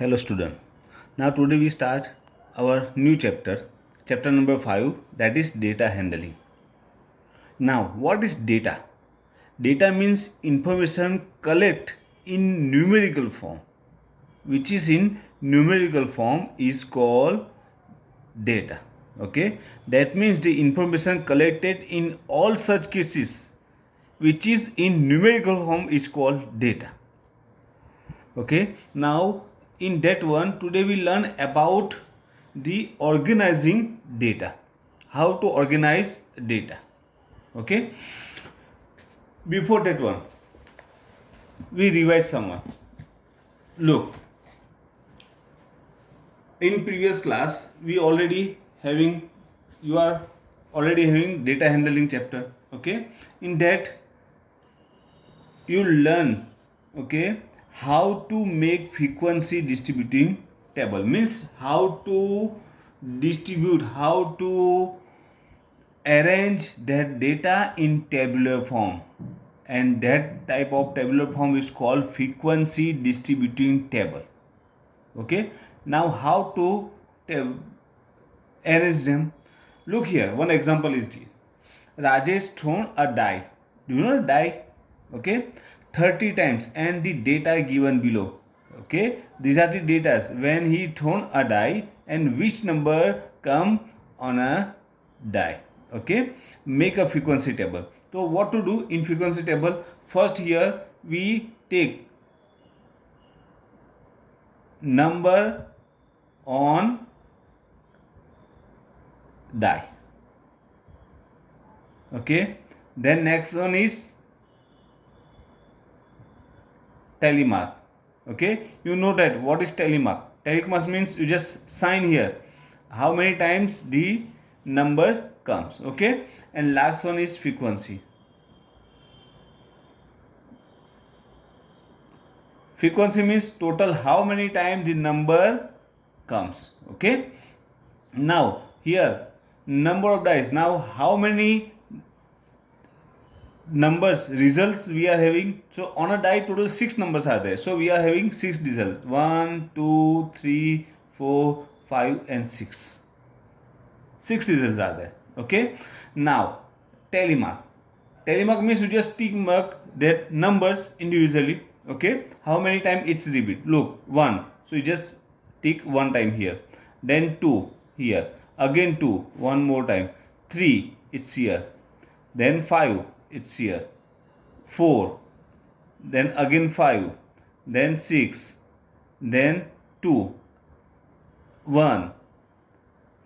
Hello student. Now today we start our new chapter number 5, that is data handling. Now what is data? Data means information collect in numerical form, which is in numerical form is called data. Okay, that means the information collected in all such cases which is in numerical form is called data. Okay, now in that one today we learn about the organizing data, how to organize data. Okay, before that one we revise someone. Look, in previous class we already having, you are already having data handling chapter. Okay, in that you learn, okay, how to make frequency distributing table, means how to distribute, how to arrange that data in tabular form, and that type of tabular form is called frequency distributing table. Okay, now how to arrange them. Look here, one example is this. Rajesh thrown a die. Do you know die? Okay, 30 times, and the data given below. Okay, these are the data when he thrown a die and which number come on a die. Okay, make a frequency table. So what to do in frequency table? First here we take number on die. Okay, then next one is tally mark. Okay, you know that what is tally mark. Tally mark means you just sign here how many times the numbers comes. Okay, and last one is frequency. Frequency means total how many times the number comes. Okay, now here number of dice. Now how many numbers results we are having? So on a die total 6 numbers are there, so we are having 6 results, 1 2 3 4 5 and 6 results are there. Okay, now tally mark. Tally mark means you just tick mark that numbers individually. Okay, how many times it's repeat. Look, 1, so you just tick one time here, then 2 here, again 2 one more time, 3 it's here, then 5 it's here, 4, then again 5, then 6, then 2, 1,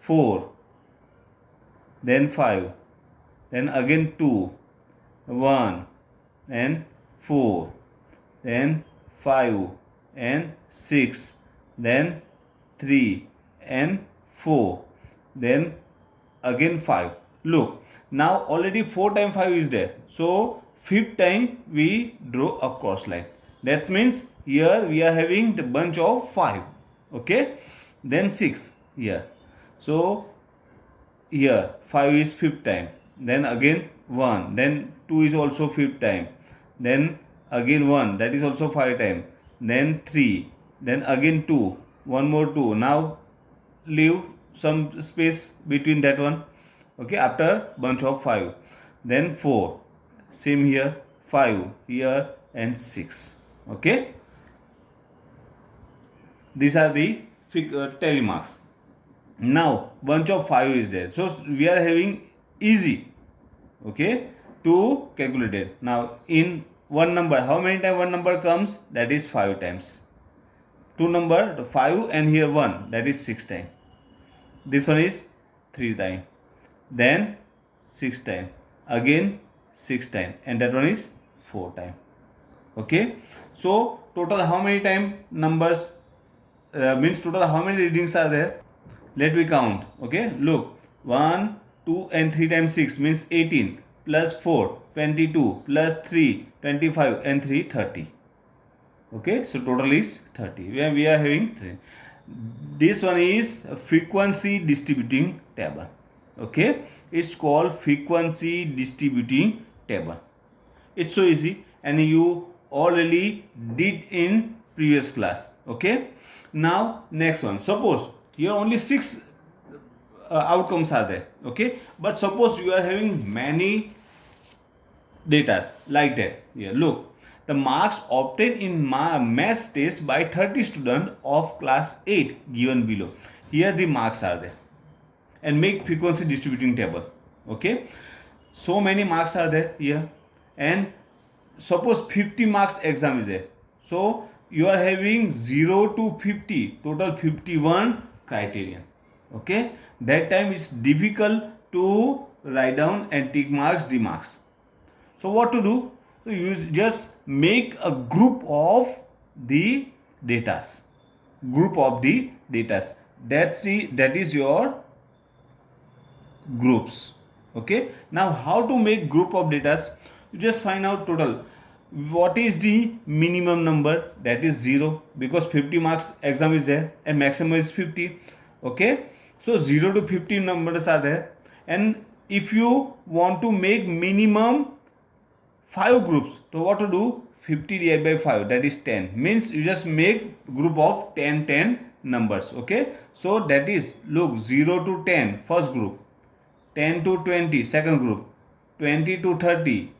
4, then 5, then again 2, 1 and 4, then 5 and 6, then 3 and 4, then again 5. Look, now already 4 times 5 is there, so 5th time we draw a cross line. That means here we are having the bunch of 5. Okay, then 6 here, so here 5 is 5th time, then again 1, then 2 is also 5th time, then again 1, that is also 5 time, then 3, then again 2, one more 2. Now leave some space between that one. Okay, after bunch of 5, then 4, same here, 5 here and 6. Okay, these are the tally marks. Now bunch of 5 is there, so we are having easy, okay, to calculate it. Now in one number, how many times one number comes? That is 5 times. Two number 5 and here 1, that is 6 times. This one is 3 times, then 6 times, again 6 times, and that one is 4 times. Okay, so total how many time numbers means total how many readings are there? Let me count. Okay, look, 1 2 and 3 times 6 means 18, plus 4 22, plus 3 25, and 3 30. Okay, so total is 30. We are having 3. This one is frequency distributing table. Okay, it's called frequency distributing table. It's so easy and you already did in previous class. Okay, Now next one, suppose here only 6 outcomes are there, okay, but suppose you are having many data like that. Here look, the marks obtained in maths test by 30 students of class 8 given below. Here the marks are there, and make frequency distributing table. Okay, so many marks are there here, and suppose 50 marks exam is there, so you are having 0 to 50, total 51 criterion. Okay, that time it's difficult to write down and tick marks, d marks. So what to do? So you just make a group of the datas, that is your groups. Okay, now how to make group of datas? You just find out total. What is the minimum number? That is 0, because 50 marks exam is there and maximum is 50. Okay, so 0 to 50 numbers are there, and if you want to make minimum 5 groups, so what to do? 50 divided by 5, that is 10, means you just make group of 10 numbers. Okay, so that is, look, 0 to 10 first group, 10 to 20 second group, 20 to 30,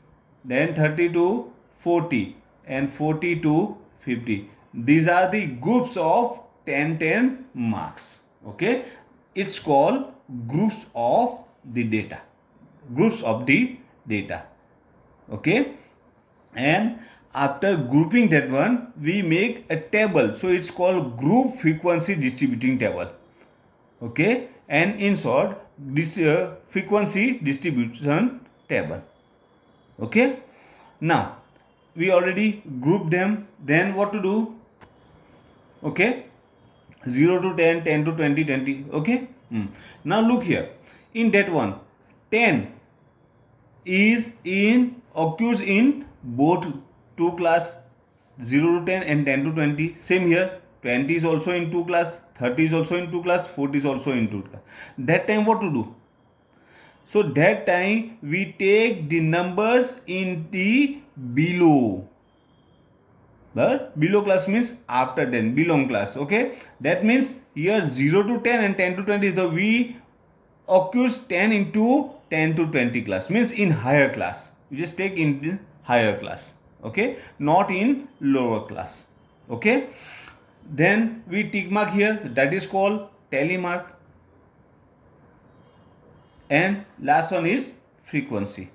then 30 to 40, and 40 to 50. These are the groups of 10 marks. Okay, it's called groups of the data. Okay, and after grouping that one, we make a table, so it's called group frequency distributing table. Okay, and in short, this frequency distribution table. Okay, now we already grouped them, then what to do? Okay, 0 to 10, 10 to 20, 20. Okay, now look here, in that one, 10 occurs in both two class, 0 to 10 and 10 to 20. Same here, 20 is also in two class, 30 is also in two class, 40 is also in two class. That time what to do? So that time we take the numbers in the below. But below class means after 10, below class. Okay, that means here 0 to 10 and 10 to 20 is the we occurs 10 into 10 to 20 class, means in higher class. You just take in the higher class. Okay, not in lower class. Okay, then we tick mark here, that is called tally mark, and last one is frequency.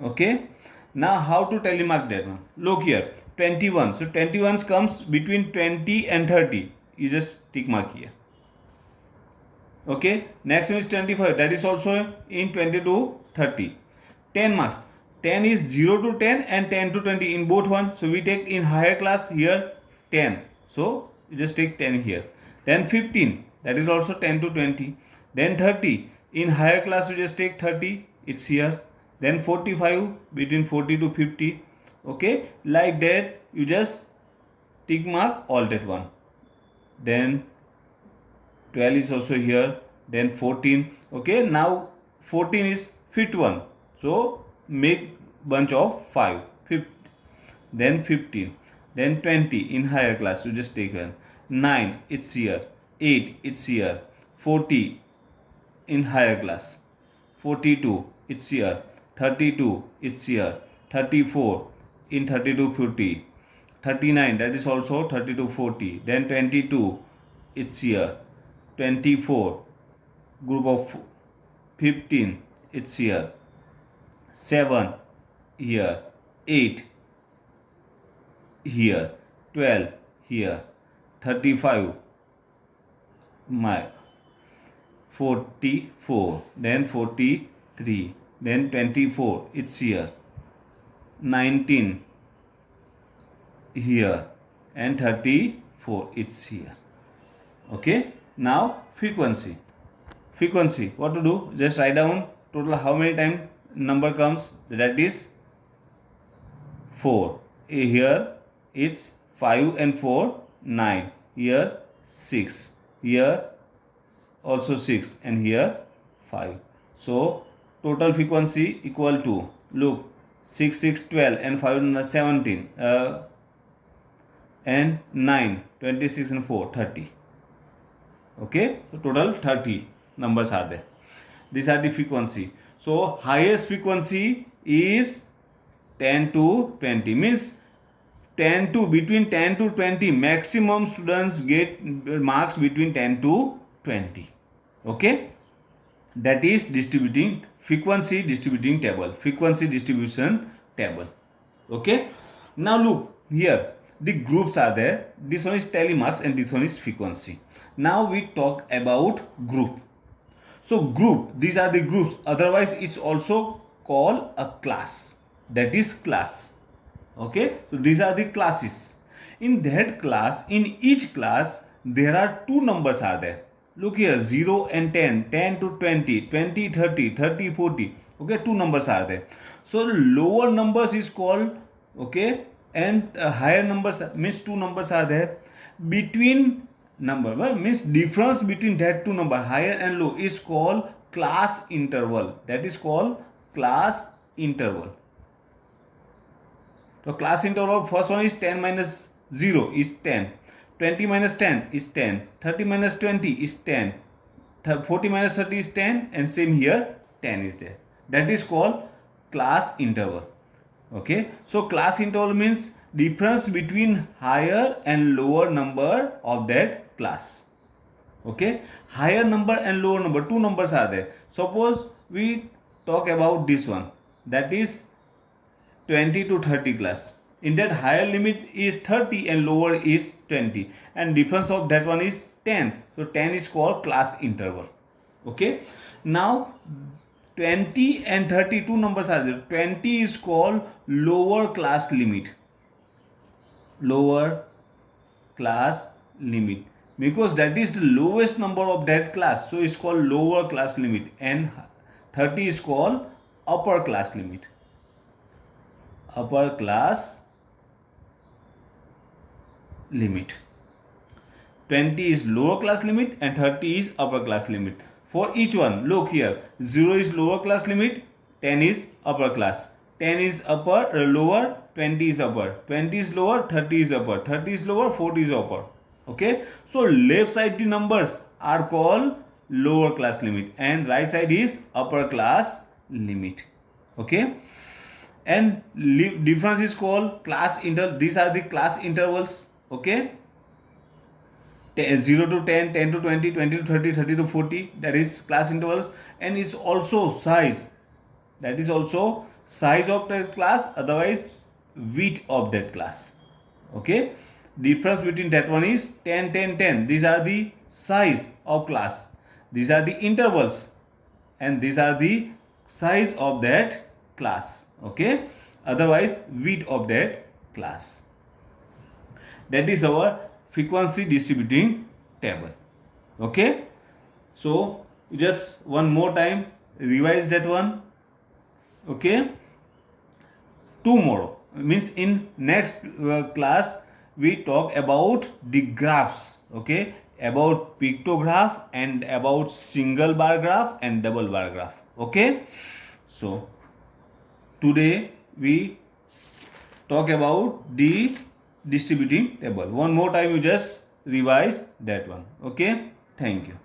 Okay, now how to tally mark that one? Look here, 21, so 21 comes between 20 and 30, you just tick mark here. Okay, next one is 25, that is also in 20 to 30. 10 marks, 10 is 0 to 10 and 10 to 20 in both one, so we take in higher class here 10, so you just take 10 here. Then 15, that is also 10 to 20. Then 30, in higher class you just take 30, it's here. Then 45, between 40 to 50. Okay, like that you just tick mark all that one. Then 12 is also here, then 14. Okay, now 14 is fifth one, so make bunch of 5, then 15, then 20 in higher class, you just take one. 9, it's here, 8, it's here, 40 in higher class, 42, it's here, 32, it's here, 34 in 32 50, 39, that is also 32 40, then 22, it's here, 24, group of 15, it's here, 7 here, 8 here, 12 here, 35 my 44, then 43, then 24, it's here, 19 here, and 34, it's here. Okay, now frequency, what to do? Just write down total how many times number comes, that is 4. Here it's 5 and 4, 9, here 6, here also 6, and here 5. So total frequency equal to, look, 6 6 12 and 5 17, and 9, 26 and 4, 30. Okay, so total 30 numbers are there. These are the frequency. So highest frequency is 10 to 20, means 10 to between 10 to 20 maximum students get marks between 10 to 20. Okay, that is distributing frequency distributing table, frequency distribution table. Okay, now look here, the groups are there. This one is telemarks and this one is frequency. Now we talk about group. So group, these are the groups, otherwise it's also called a class, that is class. Okay, so these are the classes. In that class, in each class there are two numbers are there. Look here, 0 and 10, 10 to 20, 20, 30, 30, 40. Okay, two numbers are there. So lower numbers is called, okay, and higher numbers means two numbers are there. Between number, well, means difference between that two number, higher and low, is called class interval. That is called class interval. So class interval, first one is 10 minus 0 is 10, 20 minus 10 is 10, 30 minus 20 is 10, 40 minus 30 is 10, and same here 10 is there. That is called class interval. Okay, so class interval means difference between higher and lower number of that class. Okay, higher number and lower number, two numbers are there. Suppose we talk about this one, that is 20 to 30 class. In that higher limit is 30 and lower is 20, and difference of that one is 10. So 10 is called class interval. Okay, now 20 and 30, two numbers are there. 20 is called lower class limit. Lower class limit, because that is the lowest number of that class, so it's called lower class limit. And 30 is called upper class limit. Upper class limit. 20 is lower class limit and 30 is upper class limit. For each one, look here, 0 is lower class limit, 10 is upper class, 10 is lower, 20 is upper, 20 is lower, 30 is upper, 30 is lower, 40 is upper. Okay, so left side the numbers are called lower class limit and right side is upper class limit. Okay, and difference is called class interval. These are the class intervals. Okay, 0 to 10, 10 to 20, 20 to 30, 30 to 40, that is class intervals. And is also size, that is also size of that class, otherwise width of that class. Okay, difference between that one is 10, 10, 10. These are the size of class, these are the intervals, and these are the size of that class. Okay, otherwise width of that class. That is our frequency distributing table. Okay, so just one more time revise that one. Okay, tomorrow, means in next class we talk about the graphs. Okay, about pictograph and about single bar graph and double bar graph. Okay, so today we talk about the distributing table. One more time you just revise that one. Okay, thank you.